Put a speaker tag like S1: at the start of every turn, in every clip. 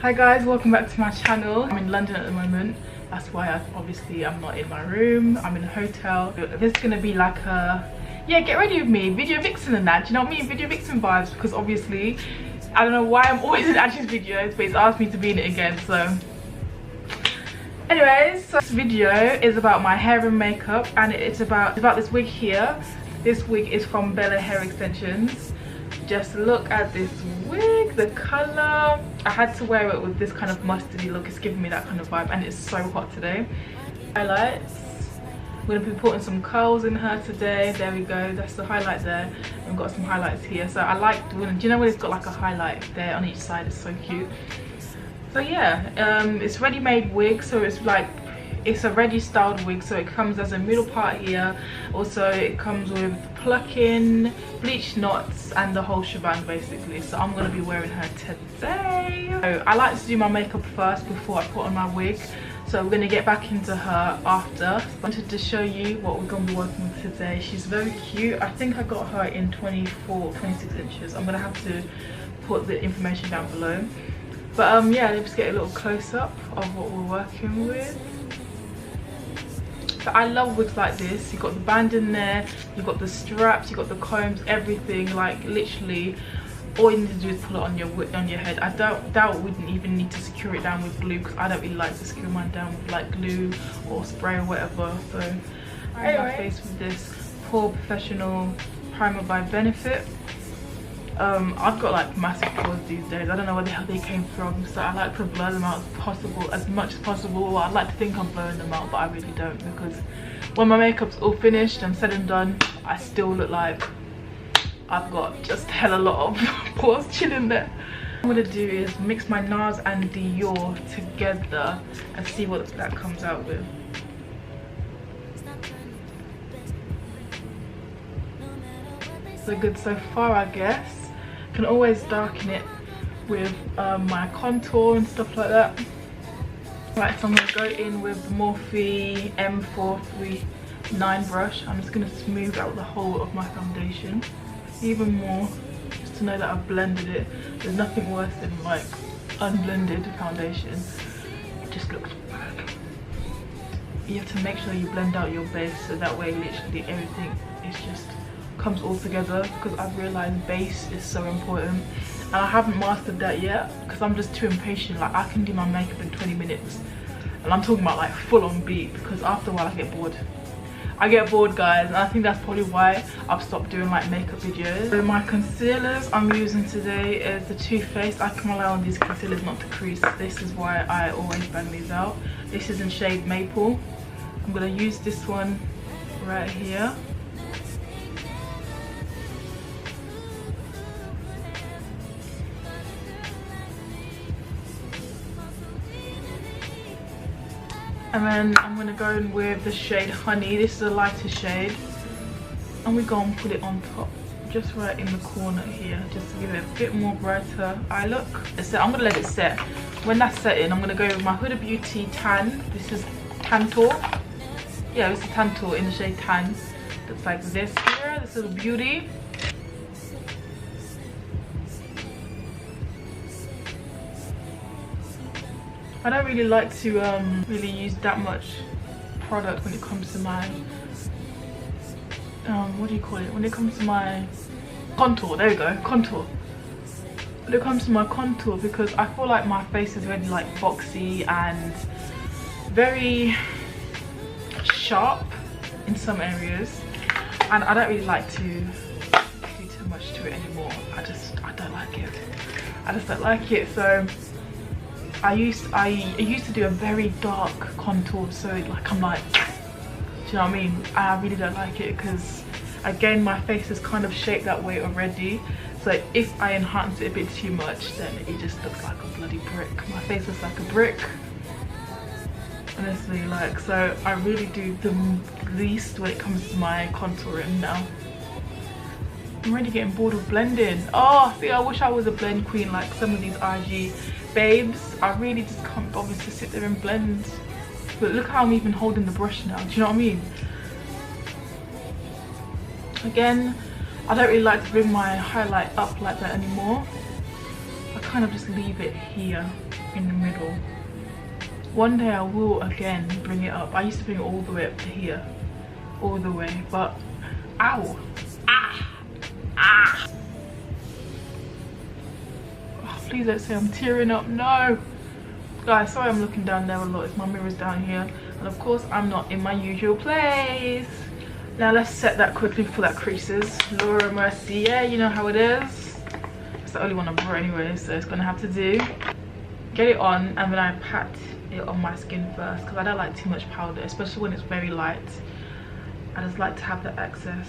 S1: Hi guys, welcome back to my channel. I'm in London at the moment. That's why I'm not in my room. I'm in a hotel. This is gonna be like a, yeah, get ready with me, video vixen and that. Do you know what I mean? Video vixen vibes, because obviously I don't know why I'm always in Ash's videos, but he's asked me to be in it again. So anyways, so this video is about my hair and makeup, and it's about this wig here. This wig is from Bella Hair Extensions. Just look at this wig, the color. I had to wear it with this kind of mustardy look. It's giving me that kind of vibe, and it's so hot today. Highlights. We're gonna be putting some curls in her today. There we go, that's the highlight there. We've got some highlights here. So I like doing, do you know when it's got like a highlight there on each side? It's so cute. So yeah, it's ready-made wig, so it's like, it's a ready styled wig, so it comes as a middle part here. Also it comes with plucking, bleached knots, and the whole shebang basically. So I'm going to be wearing her today. So I like to do my makeup first before I put on my wig, so we're going to get back into her after. I wanted to show you what we're going to be working with today. She's very cute. I think I got her in 26 inches. I'm going to have to put the information down below, but yeah, let's get a little close-up of what we're working with. So I love wigs like this. You've got the band in there, you've got the straps, you've got the combs, everything. Like literally all you need to do is pull it on your head. I doubt we didn't even need to secure it down with glue, because I don't really like to secure mine down with like glue or spray or whatever. So I my face with this Pore Professional primer by Benefit. I've got like massive pores these days. I don't know where the hell they came from, so I like to blur them out as much as possible. Well, I'd like to think I'm blurring them out, but I really don't, because when my makeup's all finished and said and done, I still look like I've got just hell a lot of pores chilling there. What I'm gonna do is mix my NARS and Dior together and see what that comes out with. So good so far, I guess. Can always darken it with my contour and stuff like that. Right, so I'm going to go in with the Morphe M439 brush. I'm just going to smooth out the whole of my foundation even more, just to know that I've blended it. There's nothing worse than like unblended foundation. It just looks bad. You have to make sure you blend out your base, so that way literally everything is just comes all together, because I've realized base is so important, and I haven't mastered that yet because I'm just too impatient. Like I can do my makeup in 20 minutes, and I'm talking about like full on beat, because after a while I get bored guys, and I think that's probably why I've stopped doing like makeup videos. So my concealers I'm using today is the Too Faced. I can rely on these concealers not to crease. This is why I always bang these out. This is in shade Maple. I'm gonna use this one right here. And then I'm going to go in with the shade Honey. This is a lighter shade. And we're going to put it on top, just right in the corner here, just to give it a bit more brighter eye look. So I'm going to let it set. When that's setting, I'm going to go with my Huda Beauty Tan. This is Tantor. Yeah, this is Tantor in the shade Tan. Looks like this here. This is a beauty. I don't really like to really use that much product when it comes to my what do you call it, when it comes to my contour. There we go, contour. When it comes to my contour, because I feel like my face is really like boxy and very sharp in some areas, and I don't really like to do too much to it anymore. I don't like it. I just don't like it. So I used to do a very dark contour, so like I'm like, do you know what I mean? I really don't like it, because again my face is kind of shaped that way already. So if I enhance it a bit too much, then it just looks like a bloody brick. My face looks like a brick, honestly. Like, so I really do the least when it comes to my contouring now. I'm really getting bored of blending. Oh, see, I wish I was a blend queen like some of these IG babes. I really just can't bother to sit there and blend. But look how I'm even holding the brush now. Do you know what I mean? Again, I don't really like to bring my highlight up like that anymore. I kind of just leave it here. in the middle. One day I will again bring it up. I used to bring it all the way up to here, all the way, but ow, ah. Oh, please don't say I'm tearing up. No, guys, sorry I'm looking down there a lot. It's my mirror's down here, and of course I'm not in my usual place. Now let's set that quickly before that creases. Laura Mercy, yeah, you know how it is. It's the only one I brought anyway, so it's gonna have to do. Get it on, and then I pat it on my skin first, because I don't like too much powder, especially when it's very light. I just like to have the excess.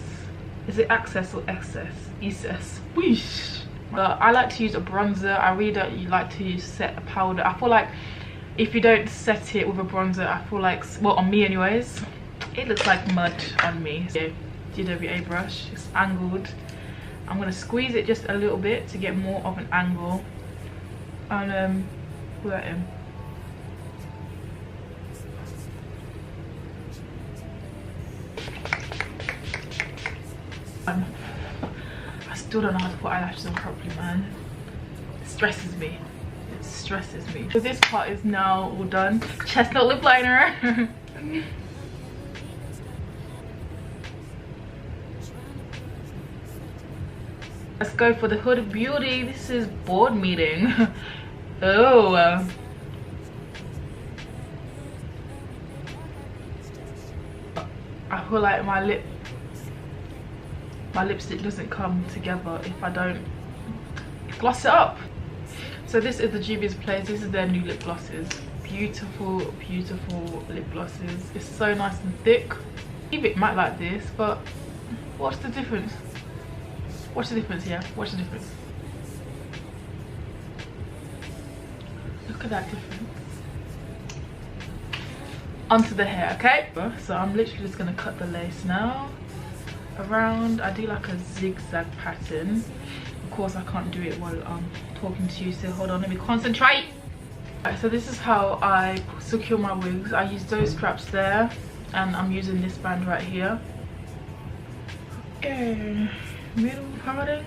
S1: Is it access or excess? Excess. Whoosh. I like to use a bronzer. I really don't like to use set a powder. I feel like if you don't set it with a bronzer, I feel like, well, on me anyways, it looks like mud on me. So GWA brush, it's angled. I'm gonna squeeze it just a little bit to get more of an angle, and pull that in. I still don't know how to put eyelashes on properly, man. It stresses me. It stresses me. So this part is now all done. Chestnut lip liner. Let's go for the hood of beauty. This is board meeting. Oh. I feel like my lipstick doesn't come together if I don't gloss it up. So this is the Juvia's Place. This is their new lip glosses. Beautiful, beautiful lip glosses. It's so nice and thick. Leave it matte like this, but what's the difference? What's the difference here? What's the difference? Look at that difference. Onto the hair, okay? So I'm literally just gonna cut the lace now. Around, I do like a zigzag pattern. Of course I can't do it while I'm talking to you, so hold on, let me concentrate. Right, so this is how I secure my wigs. I use those straps there, and I'm using this band right here. Okay, middle parting,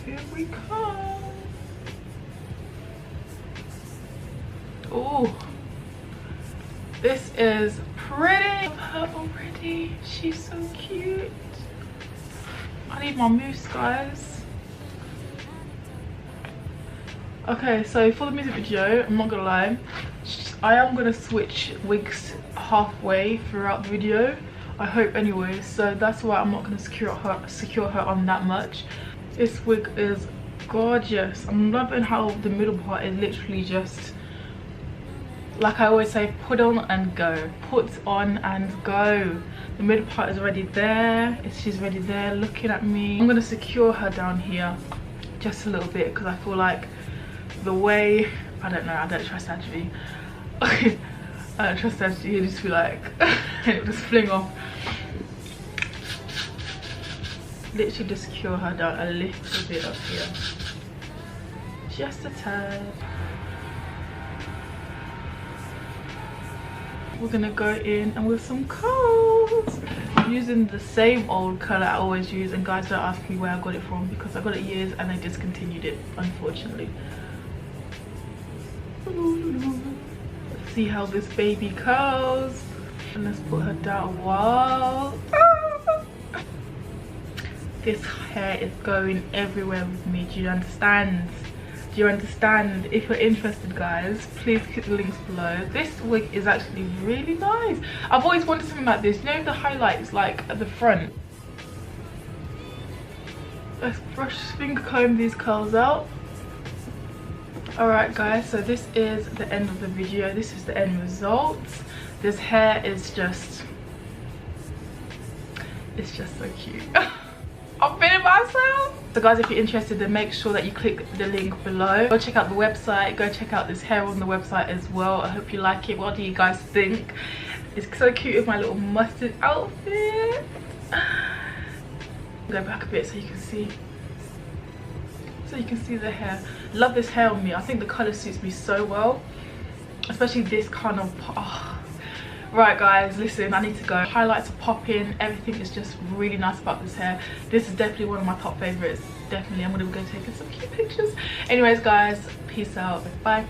S1: here we come. Oh, this is pretty. I love her already, she's so cute. I need my mousse, guys. Okay, so for the music video, I'm not gonna lie, I am gonna switch wigs halfway throughout the video, I hope anyway, so that's why I'm not gonna secure her on that much. This wig is gorgeous. I'm loving how the middle part is literally just, like I always say, put on and go, put on and go. The middle part is already there. She's already there looking at me. I'm gonna secure her down here just a little bit, because I feel like the way, I don't know, I don't trust Angie. I don't trust Angie. He'll just be like, it'll just fling off. Literally just secure her down a little bit up here, just a tad. We're gonna go in and with some curls. I'm using the same old color I always use, and guys, don't ask me where I got it from, because I got it years and I discontinued it, unfortunately. Let's see how this baby curls, and let's put her down. Wow. This hair is going everywhere with me. Do you understand? Do you understand? If you're interested, guys, please click the links below. This wig is actually really nice. I've always wanted something like this. You know, the highlights like at the front. Let's brush finger comb these curls out. Alright guys, so this is the end of the video. This is the end result. This hair is just, it's just so cute. I'm feeling myself. So guys, if you're interested, then make sure that you click the link below. Go check out the website. Go check out this hair on the website as well. I hope you like it. What do you guys think? It's so cute with my little mustard outfit. Go back a bit so you can see. So you can see the hair. Love this hair on me. I think the color suits me so well, especially this kind of. Oh. Right guys, listen, I need to go. Highlights are popping. Everything is just really nice about this hair. This is definitely one of my top favorites. Definitely, I'm gonna go take some cute pictures. Anyways guys, peace out. Bye.